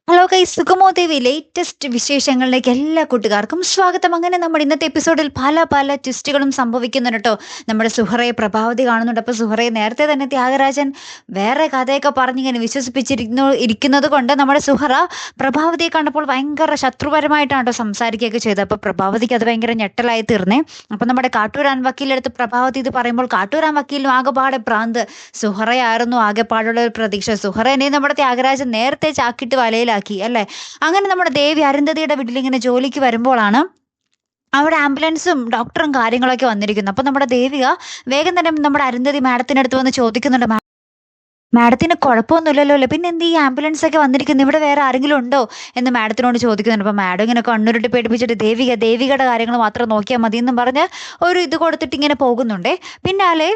Hello guys, സുഗമോ ദേവി latest വിശേഷങ്ങളിലേക്ക് എല്ലാ കൂട്ടുകാർക്കും സ്വാഗതം. അങ്ങനെ നമ്മുടെ ഇന്നത്തെ എപ്പിസോഡിൽ പല പല ട്വിസ്റ്റുകളും സംഭവിക്കുന്നുണ്ട് കേട്ടോ. നമ്മുടെ സുഹറയെ പ്രഭാവതി കാണുന്നുണ്ട്. അപ്പോൾ സുഹറയെ നേരത്തെ തന്നെ ത്യാഗരാജൻ വേറെ കഥയൊക്കെ പറഞ്ഞിങ്ങനെ ഇരിക്കുന്നത് കൊണ്ട് നമ്മുടെ സുഹറ പ്രഭാവതിയെ കണ്ടപ്പോൾ ഭയങ്കര ശത്രുപരമായിട്ടാണ് കേട്ടോ സംസാരിക്കുകയൊക്കെ ചെയ്തത്. അപ്പോൾ പ്രഭാവതിക്ക് അത് ഭയങ്കര ഞെട്ടലായി തീർന്നേ. അപ്പം നമ്മുടെ കാട്ടൂരാൻ വക്കീലെടുത്ത് പ്രഭാവതി ഇത് പറയുമ്പോൾ കാട്ടൂരാൻ വക്കീലിനും ആകെപ്പാടെ ഭ്രാന്ത്. സുഹറയായിരുന്നു ആകെപ്പാടുള്ള ഒരു പ്രതീക്ഷ. സുഹറനെ നമ്മുടെ ത്യാഗരാജൻ നേരത്തെ ചാക്കിട്ട് വലയിലാക്കി അല്ലേ. അങ്ങനെ നമ്മുടെ ദേവി അരുന്ധതിയുടെ വീട്ടിൽ ഇങ്ങനെ ജോലിക്ക് വരുമ്പോഴാണ് അവിടെ ആംബുലൻസും ഡോക്ടറും കാര്യങ്ങളൊക്കെ വന്നിരിക്കുന്നു. അപ്പൊ നമ്മുടെ ദേവിക വേഗം തന്നെ നമ്മുടെ അരുന്ധതി മാഡത്തിനടുത്ത് വന്ന് ചോദിക്കുന്നുണ്ട്, മാഡത്തിന് കുഴപ്പമൊന്നുമില്ലല്ലോ അല്ലേ, പിന്നെ എന്ത് ഈ ആംബുലൻസ് ഒക്കെ വന്നിരിക്കുന്നു, ഇവിടെ വേറെ ആരെങ്കിലും ഉണ്ടോ എന്ന് മാഡത്തിനോട് ചോദിക്കുന്നുണ്ട്. അപ്പൊ മാഡം ഇങ്ങനെ കണ്ണുരുട്ടി പേടിപ്പിച്ചിട്ട് ദേവികയുടെ കാര്യങ്ങൾ മാത്രം നോക്കിയാൽ മതി എന്നും പറഞ്ഞ് ഒരു ഇത് കൊടുത്തിട്ട് ഇങ്ങനെ പോകുന്നുണ്ടേ. പിന്നാലെ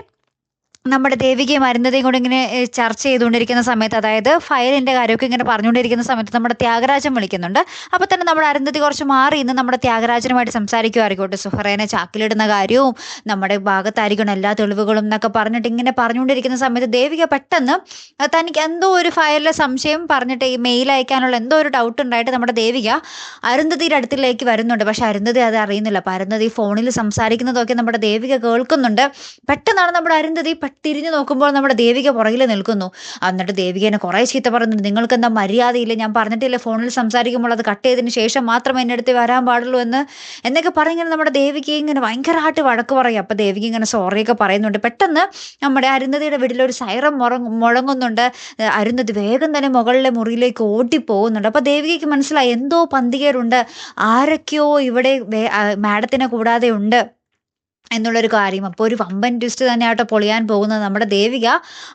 നമ്മുടെ ദേവികയും അരുന്ധതിയും കൂടെ ഇങ്ങനെ ചർച്ച ചെയ്തുകൊണ്ടിരിക്കുന്ന സമയത്ത്, അതായത് ഫയലിന്റെ കാര്യമൊക്കെ ഇങ്ങനെ പറഞ്ഞുകൊണ്ടിരിക്കുന്ന സമയത്ത് നമ്മുടെ ത്യാഗരാജൻ വിളിക്കുന്നുണ്ട്. അപ്പൊ തന്നെ നമ്മുടെ അരുന്ധതി കുറച്ച് മാറി ഇന്ന് നമ്മുടെ ത്യാഗരാജനുമായിട്ട് സംസാരിക്കുമായിരിക്കട്ടെ. സുഹറേനെ ചാക്കിലിടുന്ന കാര്യവും നമ്മുടെ ഭാഗത്തായിരിക്കണം എല്ലാ തെളിവുകളും എന്നൊക്കെ പറഞ്ഞിട്ട് ഇങ്ങനെ പറഞ്ഞുകൊണ്ടിരിക്കുന്ന സമയത്ത് ദേവിക പെട്ടെന്ന് തനിക്ക് എന്തോ ഒരു ഫയലിലെ സംശയം പറഞ്ഞിട്ട് ഈ മെയിൽ അയക്കാനുള്ള എന്തോ ഒരു ഡൗട്ട് ഉണ്ടായിട്ട് നമ്മുടെ ദേവിക അരുന്ധതിയുടെ അടുത്തിലേക്ക് വരുന്നുണ്ട്. പക്ഷെ അരുന്ധതി അത് അറിയുന്നില്ല. അപ്പൊ അരുന്ധതി ഫോണിൽ സംസാരിക്കുന്നതൊക്കെ നമ്മുടെ ദേവിക കേൾക്കുന്നുണ്ട്. പെട്ടെന്നാണ് നമ്മുടെ അരുന്ധതി തിരിഞ്ഞു നോക്കുമ്പോൾ നമ്മുടെ ദേവിക പുറകിൽ നിൽക്കുന്നു. എന്നിട്ട് ദേവികനെ കുറേ ചീത്ത പറയുന്നുണ്ട്. നിങ്ങൾക്ക് എന്താ മര്യാദയില്ല, ഞാൻ പറഞ്ഞിട്ടില്ല ഫോണിൽ സംസാരിക്കുമ്പോൾ അത് കട്ട് ചെയ്തതിന് ശേഷം മാത്രമേ എൻ്റെ അടുത്ത് വരാൻ പാടുള്ളൂ എന്നൊക്കെ പറഞ്ഞിങ്ങനെ നമ്മുടെ ദേവിക ഇങ്ങനെ ഭയങ്കരമായിട്ട് വഴക്ക് പറയും. അപ്പം ദേവിക ഇങ്ങനെ സോറിയൊക്കെ പറയുന്നുണ്ട്. പെട്ടെന്ന് നമ്മുടെ അരുന്ധതിയുടെ വീട്ടിലൊരു സൈറം മുഴങ്ങുന്നുണ്ട്. അരുന്ധതി വേഗം തന്നെ മുകളിലെ മുറിയിലേക്ക് ഓടിപ്പോകുന്നുണ്ട്. അപ്പം ദേവികയ്ക്ക് മനസ്സിലായി എന്തോ പന്തികേടുണ്ട്, ആരൊക്കെയോ ഇവിടെ മാഡത്തിനെ കൂടാതെ ഉണ്ട് എന്നുള്ളൊരു കാര്യം. അപ്പോൾ ഒരു വമ്പൻ ട്വിസ്റ്റ് തന്നെ ആട്ടോ പൊളിയാൻ പോകുന്നത്. നമ്മുടെ ദേവിക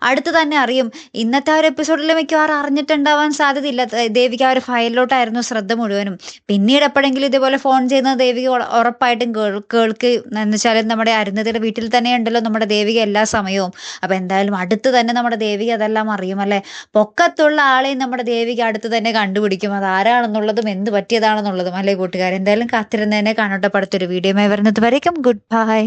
അടുത്ത് തന്നെ അറിയും. ഇന്നത്തെ ആ ഒരു എപ്പിസോഡിൽ മിക്കവാറും അറിഞ്ഞിട്ടുണ്ടാവാൻ സാധ്യതയില്ല. ദേവിക ആ ഒരു ഫയലിലോട്ടായിരുന്നു ശ്രദ്ധ മുഴുവനും. പിന്നീട് എപ്പോഴെങ്കിലും ഇതേപോലെ ഫോൺ ചെയ്യുന്ന ദേവിക ഉറപ്പായിട്ടും കേൾക്ക് എന്ന് വെച്ചാൽ നമ്മുടെ അരുന്ധതിയുടെ വീട്ടിൽ തന്നെ ഉണ്ടല്ലോ നമ്മുടെ ദേവിക എല്ലാ സമയവും. അപ്പം എന്തായാലും അടുത്ത് തന്നെ നമ്മുടെ ദേവിക അതെല്ലാം അറിയും അല്ലേ. പൊക്കത്തുള്ള ആളെയും നമ്മുടെ ദേവിക അടുത്ത് തന്നെ കണ്ടുപിടിക്കും, അത് ആരാണെന്നുള്ളതും എന്ത് പറ്റിയതാണെന്നുള്ളതും അല്ലേ കൂട്ടുകാർ. എന്തായാലും കാത്തിരുന്നതിനെ കാണട്ടെ. അടുത്തൊരു വീഡിയോയുമായി വരുന്നത് വരേക്കും ഗുഡ് ബൈ.